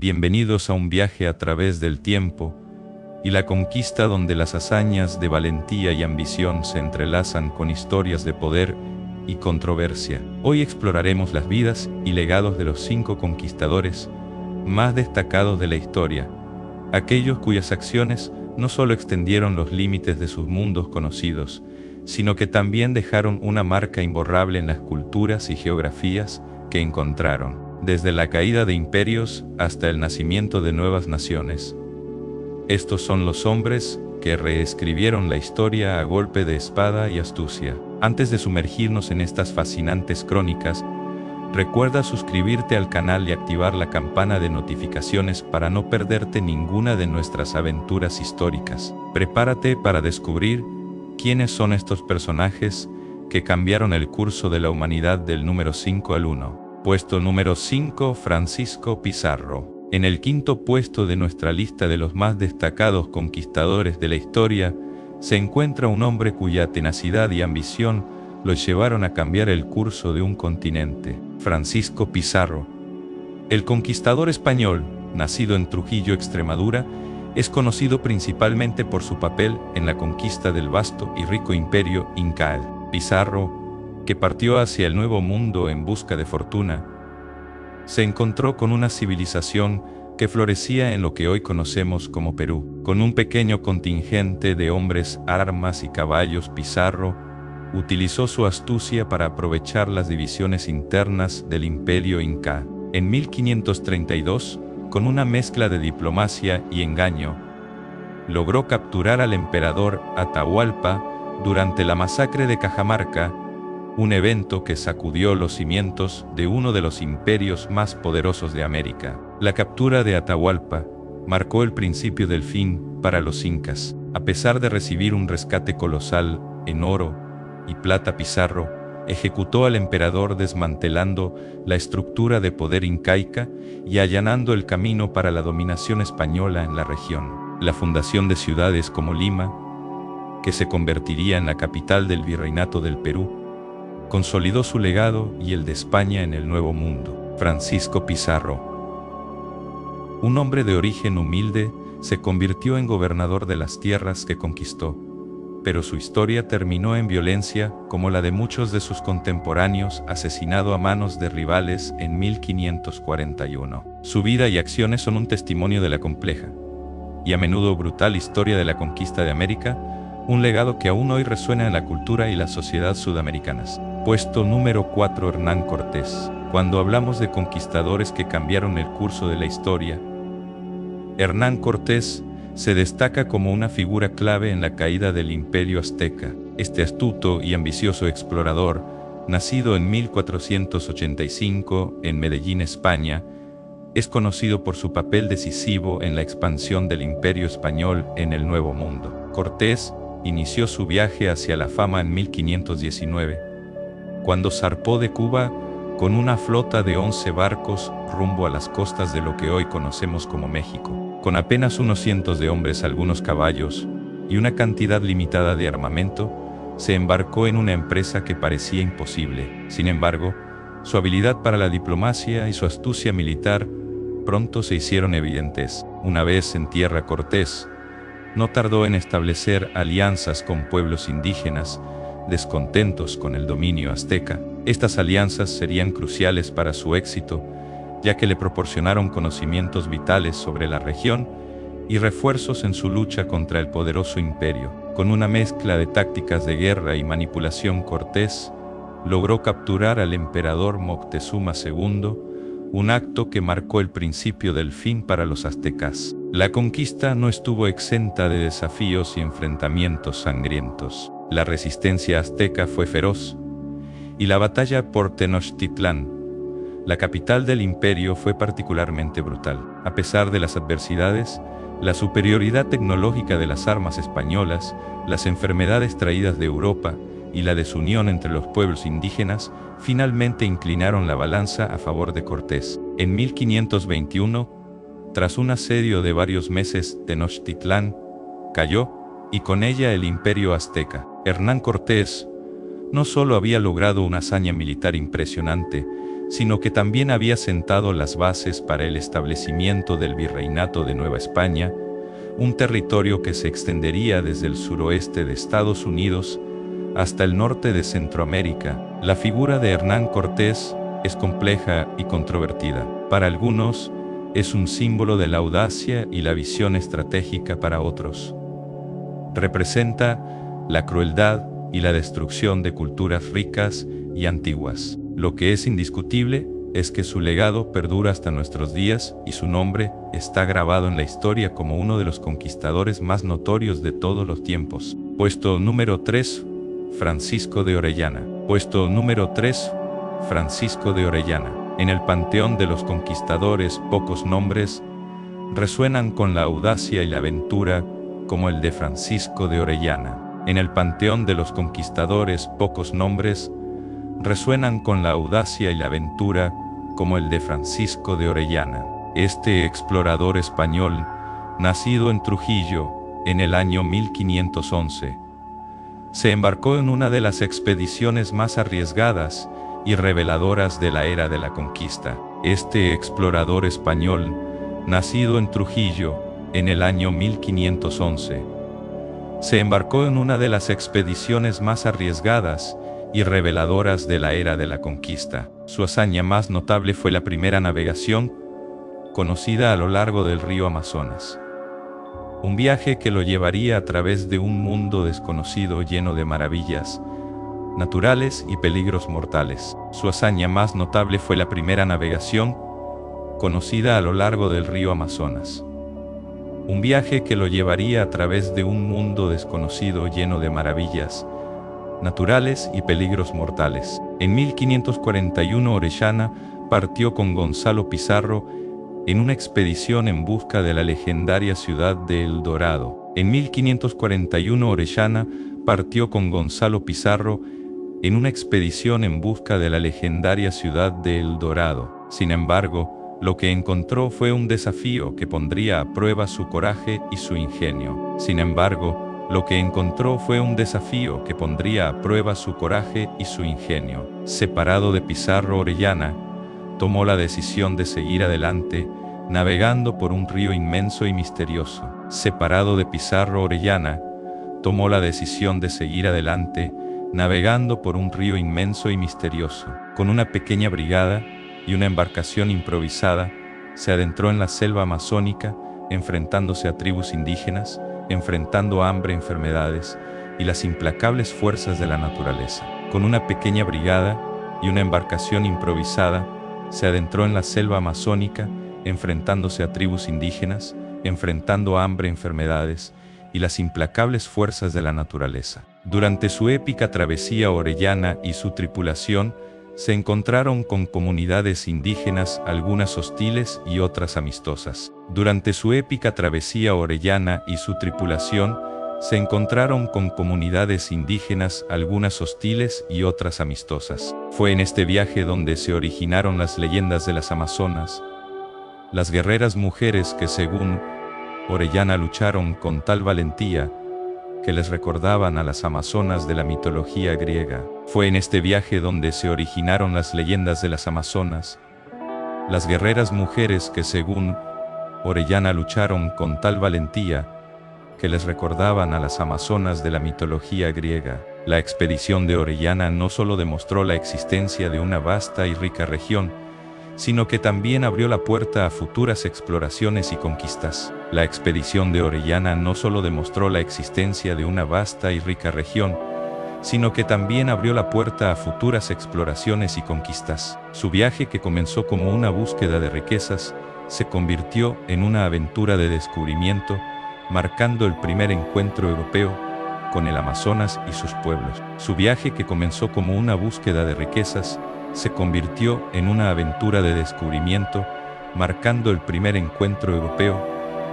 Bienvenidos a un viaje a través del tiempo y la conquista donde las hazañas de valentía y ambición se entrelazan con historias de poder y controversia. Hoy exploraremos las vidas y legados de los 5 conquistadores más destacados de la historia, aquellos cuyas acciones no solo extendieron los límites de sus mundos conocidos, sino que también dejaron una marca imborrable en las culturas y geografías que encontraron, desde la caída de imperios hasta el nacimiento de nuevas naciones. Estos son los hombres que reescribieron la historia a golpe de espada y astucia. Antes de sumergirnos en estas fascinantes crónicas, recuerda suscribirte al canal y activar la campana de notificaciones para no perderte ninguna de nuestras aventuras históricas. Prepárate para descubrir quiénes son estos personajes que cambiaron el curso de la humanidad del número 5 al 1. Puesto número 5, Francisco Pizarro. En el quinto puesto de nuestra lista de los más destacados conquistadores de la historia, se encuentra un hombre cuya tenacidad y ambición lo llevaron a cambiar el curso de un continente. Francisco Pizarro. El conquistador español, nacido en Trujillo, Extremadura, es conocido principalmente por su papel en la conquista del vasto y rico imperio inca. Pizarro, que partió hacia el Nuevo Mundo en busca de fortuna, se encontró con una civilización que florecía en lo que hoy conocemos como Perú. Con un pequeño contingente de hombres, armas y caballos, Pizarro utilizó su astucia para aprovechar las divisiones internas del imperio inca. En 1532, con una mezcla de diplomacia y engaño, logró capturar al emperador Atahualpa durante la masacre de Cajamarca, un evento que sacudió los cimientos de uno de los imperios más poderosos de América. La captura de Atahualpa marcó el principio del fin para los incas. A pesar de recibir un rescate colosal en oro y plata, Pizarro ejecutó al emperador desmantelando la estructura de poder incaica y allanando el camino para la dominación española en la región. La fundación de ciudades como Lima, que se convertiría en la capital del Virreinato del Perú, consolidó su legado y el de España en el Nuevo Mundo. Francisco Pizarro. Un hombre de origen humilde, se convirtió en gobernador de las tierras que conquistó, pero su historia terminó en violencia, como la de muchos de sus contemporáneos, asesinado a manos de rivales en 1541. Su vida y acciones son un testimonio de la compleja y a menudo brutal historia de la conquista de América, un legado que aún hoy resuena en la cultura y la sociedad sudamericanas. Puesto número 4, Hernán Cortés. Cuando hablamos de conquistadores que cambiaron el curso de la historia, Hernán Cortés se destaca como una figura clave en la caída del Imperio Azteca. Este astuto y ambicioso explorador, nacido en 1485 en Medellín, España, es conocido por su papel decisivo en la expansión del Imperio Español en el Nuevo Mundo. Cortés inició su viaje hacia la fama en 1519, cuando zarpó de Cuba con una flota de 11 barcos rumbo a las costas de lo que hoy conocemos como México. Con apenas unos cientos de hombres, algunos caballos y una cantidad limitada de armamento, se embarcó en una empresa que parecía imposible. Sin embargo, su habilidad para la diplomacia y su astucia militar pronto se hicieron evidentes. Una vez en tierra, Cortés no tardó en establecer alianzas con pueblos indígenas descontentos con el dominio azteca. Estas alianzas serían cruciales para su éxito, ya que le proporcionaron conocimientos vitales sobre la región y refuerzos en su lucha contra el poderoso imperio. Con una mezcla de tácticas de guerra y manipulación, Cortés logró capturar al emperador Moctezuma II, un acto que marcó el principio del fin para los aztecas. La conquista no estuvo exenta de desafíos y enfrentamientos sangrientos. La resistencia azteca fue feroz, y la batalla por Tenochtitlán, la capital del imperio, fue particularmente brutal. A pesar de las adversidades, la superioridad tecnológica de las armas españolas, las enfermedades traídas de Europa y la desunión entre los pueblos indígenas finalmente inclinaron la balanza a favor de Cortés. En 1521, tras un asedio de varios meses, Tenochtitlán cayó, y con ella el imperio azteca. Hernán Cortés no solo había logrado una hazaña militar impresionante, sino que también había sentado las bases para el establecimiento del Virreinato de Nueva España, un territorio que se extendería desde el suroeste de Estados Unidos hasta el norte de Centroamérica. La figura de Hernán Cortés es compleja y controvertida. Para algunos, es un símbolo de la audacia y la visión estratégica. Para otros, representa la crueldad y la destrucción de culturas ricas y antiguas. Lo que es indiscutible es que su legado perdura hasta nuestros días y su nombre está grabado en la historia como uno de los conquistadores más notorios de todos los tiempos. Puesto número 3, Francisco de Orellana. Puesto número 3, Francisco de Orellana. En el panteón de los conquistadores, pocos nombres resuenan con la audacia y la aventura como el de Francisco de Orellana. En el panteón de los conquistadores, pocos nombres resuenan con la audacia y la aventura como el de Francisco de Orellana. Este explorador español, nacido en Trujillo en el año 1511, se embarcó en una de las expediciones más arriesgadas y reveladoras de la era de la conquista. Este explorador español, nacido en Trujillo en el año 1511, se embarcó en una de las expediciones más arriesgadas y reveladoras de la era de la conquista. Su hazaña más notable fue la primera navegación conocida a lo largo del río Amazonas. Un viaje que lo llevaría a través de un mundo desconocido lleno de maravillas naturales y peligros mortales. Su hazaña más notable fue la primera navegación conocida a lo largo del río Amazonas. Un viaje que lo llevaría a través de un mundo desconocido lleno de maravillas naturales y peligros mortales. En 1541 Orellana partió con Gonzalo Pizarro en una expedición en busca de la legendaria ciudad de El Dorado. En 1541 Orellana partió con Gonzalo Pizarro en una expedición en busca de la legendaria ciudad de El Dorado. Sin embargo, lo que encontró fue un desafío que pondría a prueba su coraje y su ingenio. Sin embargo, lo que encontró fue un desafío que pondría a prueba su coraje y su ingenio. Separado de Pizarro, Orellana tomó la decisión de seguir adelante, navegando por un río inmenso y misterioso. Separado de Pizarro, Orellana tomó la decisión de seguir adelante, navegando por un río inmenso y misterioso. Con una pequeña brigada y una embarcación improvisada, se adentró en la selva amazónica, enfrentándose a tribus indígenas, enfrentando hambre, enfermedades y las implacables fuerzas de la naturaleza. Con una pequeña brigada y una embarcación improvisada, se adentró en la selva amazónica, enfrentándose a tribus indígenas, enfrentando hambre, enfermedades y las implacables fuerzas de la naturaleza. Durante su épica travesía, Orellana y su tripulación se encontraron con comunidades indígenas, algunas hostiles y otras amistosas. Durante su épica travesía, Orellana y su tripulación se encontraron con comunidades indígenas, algunas hostiles y otras amistosas. Fue en este viaje donde se originaron las leyendas de las Amazonas, las guerreras mujeres que, según Orellana, lucharon con tal valentía que les recordaban a las amazonas de la mitología griega. Fue en este viaje donde se originaron las leyendas de las Amazonas, las guerreras mujeres que, según Orellana, lucharon con tal valentía que les recordaban a las amazonas de la mitología griega. La expedición de Orellana no solo demostró la existencia de una vasta y rica región, sino que también abrió la puerta a futuras exploraciones y conquistas. La expedición de Orellana no solo demostró la existencia de una vasta y rica región, sino que también abrió la puerta a futuras exploraciones y conquistas. Su viaje, que comenzó como una búsqueda de riquezas, se convirtió en una aventura de descubrimiento, marcando el primer encuentro europeo con el Amazonas y sus pueblos. Su viaje, que comenzó como una búsqueda de riquezas, se convirtió en una aventura de descubrimiento, marcando el primer encuentro europeo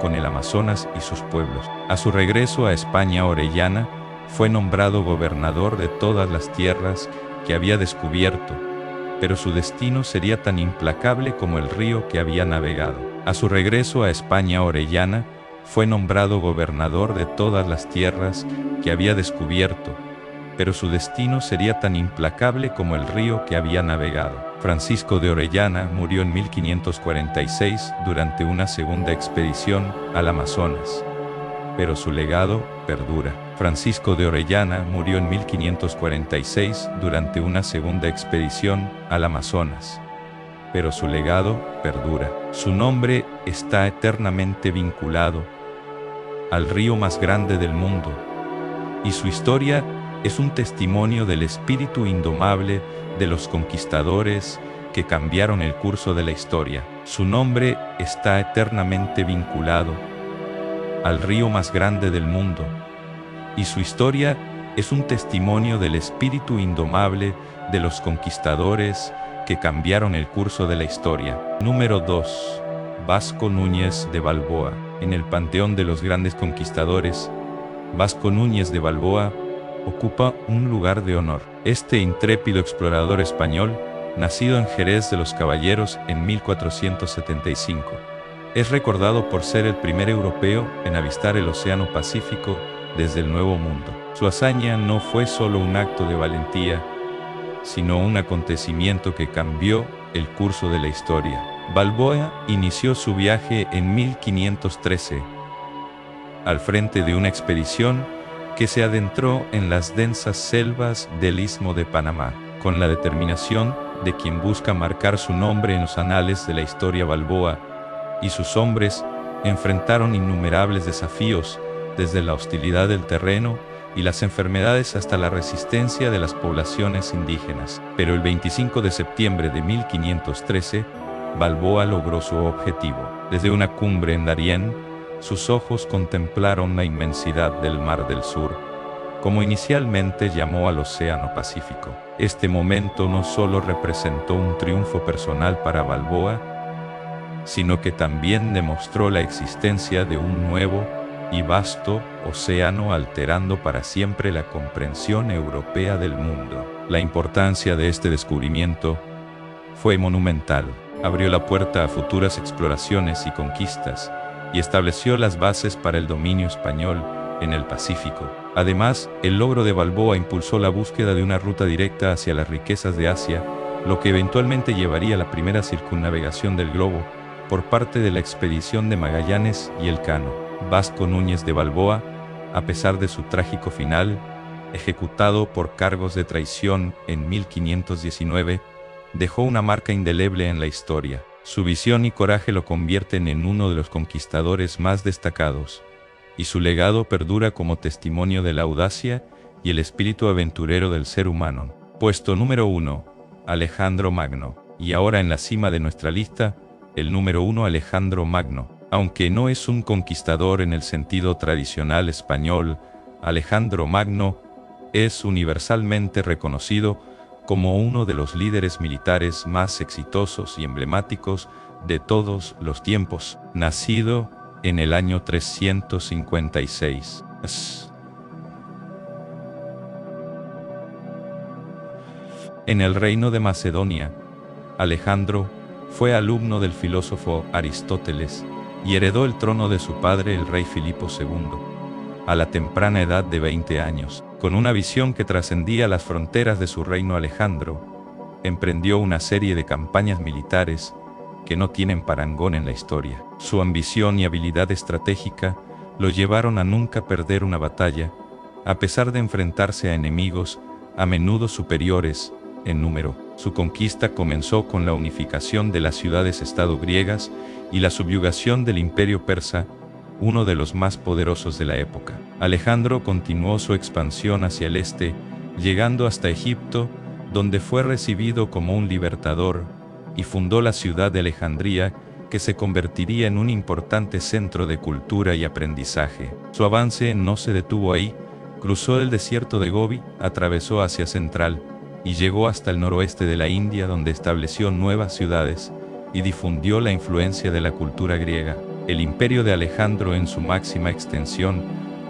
con el Amazonas y sus pueblos. A su regreso a España, Orellana fue nombrado gobernador de todas las tierras que había descubierto, pero su destino sería tan implacable como el río que había navegado. A su regreso a España, Orellana fue nombrado gobernador de todas las tierras que había descubierto, pero su destino sería tan implacable como el río que había navegado. Francisco de Orellana murió en 1546 durante una segunda expedición al Amazonas, pero su legado perdura. Francisco de Orellana murió en 1546 durante una segunda expedición al Amazonas, pero su legado perdura. Su nombre está eternamente vinculado al río más grande del mundo, y su historia es un testimonio del espíritu indomable de los conquistadores que cambiaron el curso de la historia. Su nombre está eternamente vinculado al río más grande del mundo, y su historia es un testimonio del espíritu indomable de los conquistadores que cambiaron el curso de la historia. Número 2. Vasco Núñez de Balboa. En el panteón de los grandes conquistadores, Vasco Núñez de Balboa ocupa un lugar de honor. Este intrépido explorador español, nacido en Jerez de los Caballeros en 1475, es recordado por ser el primer europeo en avistar el Océano Pacífico desde el Nuevo Mundo. Su hazaña no fue solo un acto de valentía, sino un acontecimiento que cambió el curso de la historia. Balboa inició su viaje en 1513, al frente de una expedición que se adentró en las densas selvas del Istmo de Panamá, con la determinación de quien busca marcar su nombre en los anales de la historia. Balboa y sus hombres enfrentaron innumerables desafíos, desde la hostilidad del terreno y las enfermedades hasta la resistencia de las poblaciones indígenas. Pero el 25 de septiembre de 1513, Balboa logró su objetivo. Desde una cumbre en Darién, sus ojos contemplaron la inmensidad del Mar del Sur, como inicialmente llamó al Océano Pacífico. Este momento no solo representó un triunfo personal para Balboa, sino que también demostró la existencia de un nuevo y vasto océano, alterando para siempre la comprensión europea del mundo. La importancia de este descubrimiento fue monumental. Abrió la puerta a futuras exploraciones y conquistas, y estableció las bases para el dominio español en el Pacífico. Además, el logro de Balboa impulsó la búsqueda de una ruta directa hacia las riquezas de Asia, lo que eventualmente llevaría a la primera circunnavegación del globo por parte de la expedición de Magallanes y Elcano. Vasco Núñez de Balboa, a pesar de su trágico final, ejecutado por cargos de traición en 1519, dejó una marca indeleble en la historia. Su visión y coraje lo convierten en uno de los conquistadores más destacados, y su legado perdura como testimonio de la audacia y el espíritu aventurero del ser humano. Puesto número 1, Alejandro Magno. Y ahora en la cima de nuestra lista, el número 1, Alejandro Magno. Aunque no es un conquistador en el sentido tradicional español, Alejandro Magno es universalmente reconocido como uno de los líderes militares más exitosos y emblemáticos de todos los tiempos. Nacido en el año 356. En el reino de Macedonia, Alejandro fue alumno del filósofo Aristóteles y heredó el trono de su padre, el rey Filipo II, a la temprana edad de 20 años. Con una visión que trascendía las fronteras de su reino, Alejandro emprendió una serie de campañas militares que no tienen parangón en la historia. Su ambición y habilidad estratégica lo llevaron a nunca perder una batalla, a pesar de enfrentarse a enemigos a menudo superiores en número. Su conquista comenzó con la unificación de las ciudades-estado griegas y la subyugación del imperio persa, uno de los más poderosos de la época. Alejandro continuó su expansión hacia el este, llegando hasta Egipto, donde fue recibido como un libertador, y fundó la ciudad de Alejandría, que se convertiría en un importante centro de cultura y aprendizaje. Su avance no se detuvo ahí, cruzó el desierto de Gobi, atravesó Asia Central, y llegó hasta el noroeste de la India, donde estableció nuevas ciudades y difundió la influencia de la cultura griega. El imperio de Alejandro, en su máxima extensión,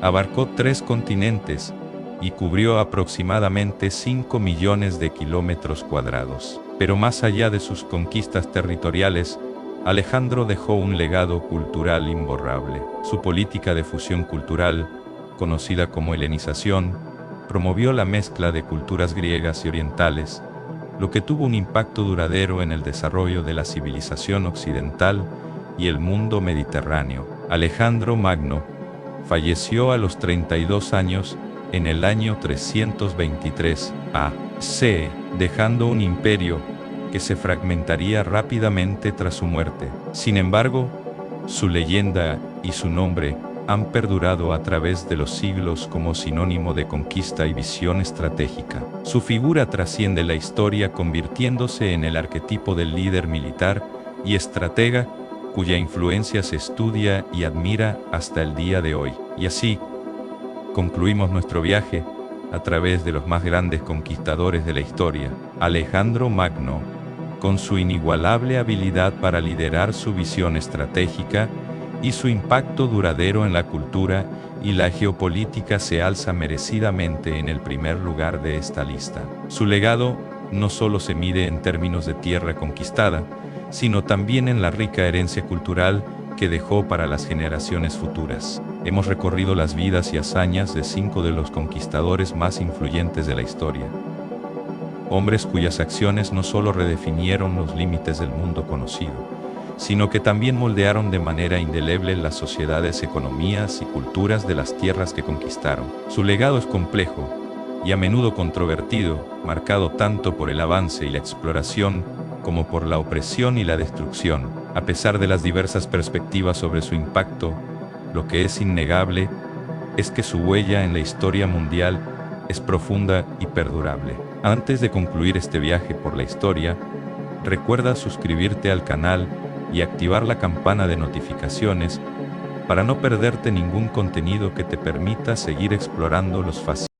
abarcó 3 continentes y cubrió aproximadamente 5 millones de kilómetros cuadrados. Pero más allá de sus conquistas territoriales, Alejandro dejó un legado cultural imborrable. Su política de fusión cultural, conocida como helenización, promovió la mezcla de culturas griegas y orientales, lo que tuvo un impacto duradero en el desarrollo de la civilización occidental y el mundo mediterráneo. Alejandro Magno falleció a los 32 años en el año 323 a.C., dejando un imperio que se fragmentaría rápidamente tras su muerte. Sin embargo, su leyenda y su nombre han perdurado a través de los siglos como sinónimo de conquista y visión estratégica. Su figura trasciende la historia, convirtiéndose en el arquetipo del líder militar y estratega cuya influencia se estudia y admira hasta el día de hoy. Y así, concluimos nuestro viaje a través de los más grandes conquistadores de la historia. Alejandro Magno, con su inigualable habilidad para liderar su visión estratégica y su impacto duradero en la cultura y la geopolítica, se alza merecidamente en el primer lugar de esta lista. Su legado no solo se mide en términos de tierra conquistada, sino también en la rica herencia cultural que dejó para las generaciones futuras. Hemos recorrido las vidas y hazañas de 5 de los conquistadores más influyentes de la historia. Hombres cuyas acciones no solo redefinieron los límites del mundo conocido, sino que también moldearon de manera indeleble las sociedades, economías y culturas de las tierras que conquistaron. Su legado es complejo y a menudo controvertido, marcado tanto por el avance y la exploración como por la opresión y la destrucción. A pesar de las diversas perspectivas sobre su impacto, lo que es innegable es que su huella en la historia mundial es profunda y perdurable. Antes de concluir este viaje por la historia, recuerda suscribirte al canal y activar la campana de notificaciones para no perderte ningún contenido que te permita seguir explorando los fascinantes